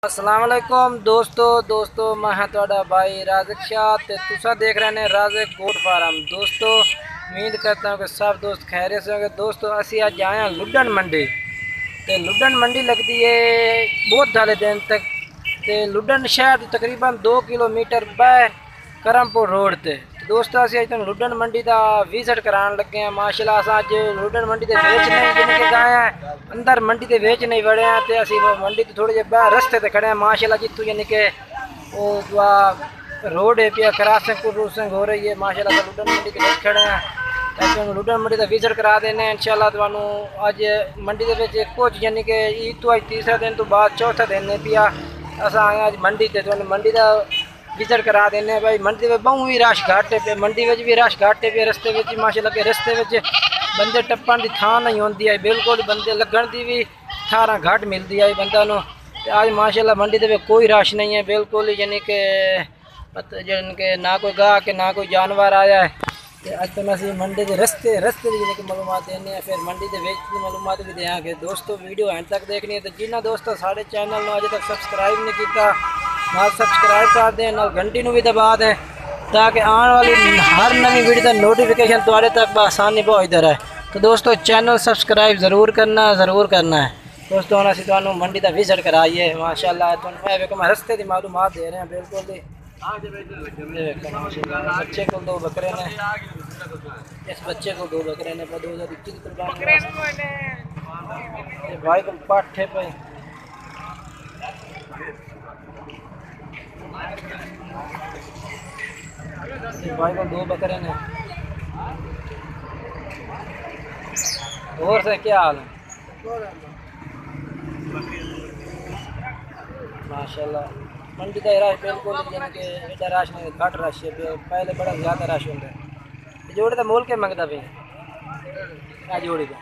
अस्सलाम वालेकुम दोस्तों मैं हाँ तुहाडा भाई राज़िक शाह ते तुसा देख रहे हैं राज़िक गोट फार्म। दोस्तों उम्मीद करता हूँ कि सब दोस्त खैरियत से होंगे। दोस्तों असी अज आए हैं लुडन मंडी ते लुडन मंडी लगती है बहुत सारे दिन तक ते लुडन शहर तकरीबन 2 किलोमीटर बाहर करमपुर रोड ते। दोस्तों असी अज तुम लुडन मंडी का विजिट कराने लगे हैं। माशाल्लाह अस अज लुडन मंडी के वेच नहीं जिनके गए हैं अंदर मंडी के वेच नहीं वड़े हैं तो असी मंडी तो थोड़े जे बाहर रस्ते ते खड़े हैं। माशाल्लाह जितों यानी कि वो रोड है पिया क्रॉसिंग हो रही है। माशाल्लाह लुडन मंडी के वेच खड़े हैं लुडन मंडी का विजिट करा देने इंशाल्लाह तुहानू अज मंडी के कुछ यानी कि ईद तो अज तीसरा दिन तो बाद चौथा दिन है पिया अस आए अज मंडी से तुहानू मंडी का विजिट करा देने भाई। मंडी में बहु भी रश घट है पे मंडी में भी रश घट है पे रस्ते में माशाल्लाह के रस्ते में बंदे टप्पन की थान नहीं होती है बिल्कुल बंदे लगन की भी थारा घट मिलती है बंदा नूं। आज माशाल्लाह मंडी के कोई रश नहीं है बिल्कुल यानी कि ना कोई गाह के ना कोई जानवर आया है। तो अज तक असी मंडी के रस्ते की कि मालूमात देने फिर मंडी के वेच की मालूमात भी देंगे। दोस्तों वीडियो एंड तक देखनी है तो जिन्होंने दोस्तों साढ़े चैनल में अजे तक सबसक्राइब नहीं किया ना सबसक्राइब कर दें ना घंटी भी दबा दें ताकि आने वाली हर नवी वीडियो का नोटिफिकेशन तुम्हारे तक आसानी पहुँचता रहे। तो दोस्तों चैनल सबसक्राइब ज़रूर करना है। दोस्तों हम असी तुहानू मंडी का विजिट कराइए माशाल्लाह तुहानू रस्ते की मालूमात दे रहे हैं बिल्कुल ही। बच्चे को 2 बकरे ने इस बच्चे को 2 बकरे ने 2021 भाई को पाठे पे भाई को 2 बकरे ने। और से क्या हाल है माशाल्लाह मंडी का रश बिल्कुल यानी कि एडा रश नहीं घट रश है पहले बड़ा ज़्यादा रश होता है। जोड़े का मोल क्या मंगता पे क्या जोड़ी का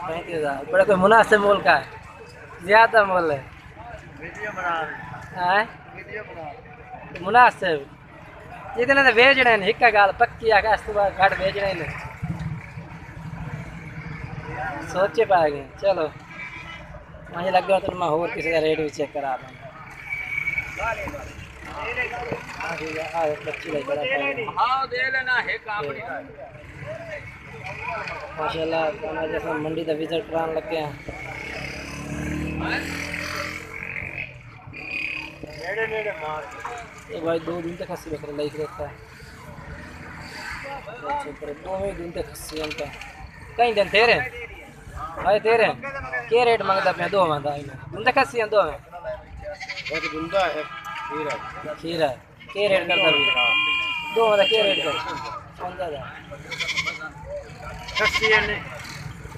35,000 बड़ा कोई मुनासिब मोल का है ज़्यादा मोल है मुनासिब जितने तो बेचने एक गाल पक्की आ इस बाद घट बेचने सोचे पा गए। चलो मुझे लग गया तो मैं होर किसी का रेट भी चेक करा दूँ। माशाल्लाह जैसे मंडी का विजिट कराने लगे हैं। ये भाई 2 दिन तक खस्सी बकरे लाइक रहता है 2 दिन तक खस्सी उनका कई दिन तेरे भाई तेरे क्या रेट मंगता पे 2 मंदा उनका खस्सी 2 में और गुंदा है खीरा क्या रेट करता भी 2 मंदा क्या रेट कर 55,000 खस्सी है।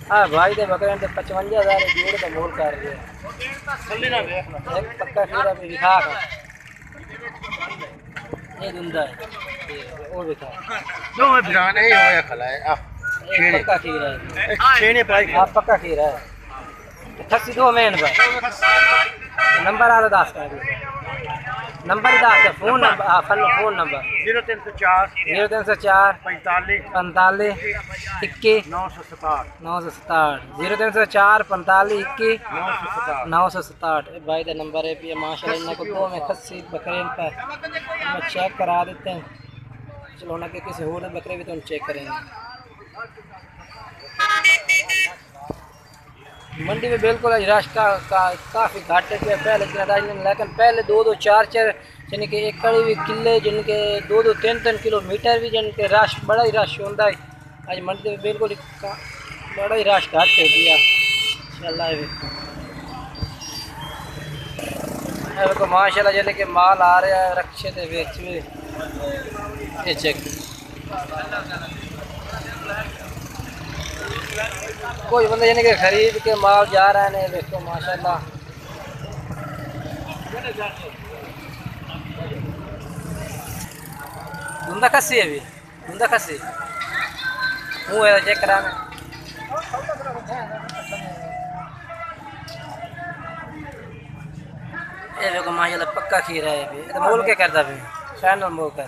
हाँ भाई दे बकरे तो 55,000 जोड़ का मोल कर रहे हैं एक पक्का खीरा भी दिखा ये गुंदा है वो दिखा 2 में बिरान ही होया खला है पक्का खीरा है छेने पाई आप पक्का खीरा है खस्सी 2 में नंबर आ 10 का number 10 phone number phone number 0304 45 45 21 967 0304 45 21 967 भाई का नंबर है पिया माशाल्लाह इन्हें को 2 में खस्सी बकरे पर हम चेक करा देते हैं। चलो ना कि किसी और बकरे भी तो हम चेक करेंगे। मंडी में बिल्कुल रश काफ़ी घाट है पहले लेकिन पहले 2-2 4-4 यानी कि एक कड़ी भी किले जिनके 2-2 3-3 किलोमीटर भी जिनके रश बड़ा ही रश होता है। आज मंडी में बिल्कुल बड़ा ही रश घट है दिया इंशाल्लाह माशाल्लाह जैसे कि माल आ रहा है रक्षे के बेच में ये चेक कोई बंदा यानी कि खरीद के माल जा रहा है नहीं देखो माशाल्लाह धुंधा खस्सी है भी धुंधा खस्सी मुँह है चेक कराना ये देखो माशाल्लाह पक्का खीरा है भी तो मोल क्या करता भी फाइनल मोल कर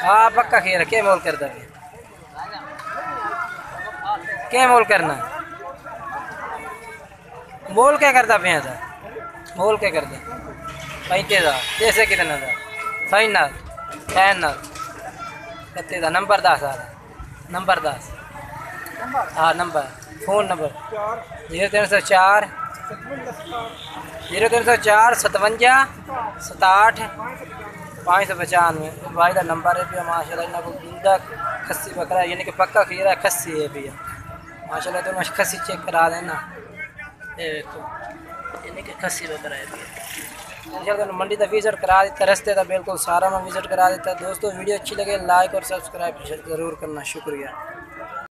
हाँ पक्का खीरा क्या मोल करता भी क्या मोल करना बोल क्या करता पे था बोल क्या करता 35,000 जैसे कितना था फाइनल फाइनल कितने था नंबर 10 आ रहा नंबर 10 हाँ नंबर फ़ोन नंबर 0304 57 67 595 भाई का नंबर है भैया माशाल्लाह इन्होंने को जिंदा खस्सी बकरा है यानी कि पक्का खीरा खस्सी है भैया माशाल्लाह तो मैं खस्सी चेक करा देना ये देखो यानी कि खस्सी बकरा है भैया इंशाल्लाह मंडी का विजिट करा देता रस्ते का बिल्कुल सारा मैं विजिट करा देता दोस्तों वीडियो अच्छी लगे लाइक और सब्सक्राइब ज़रूर करना शुक्रिया।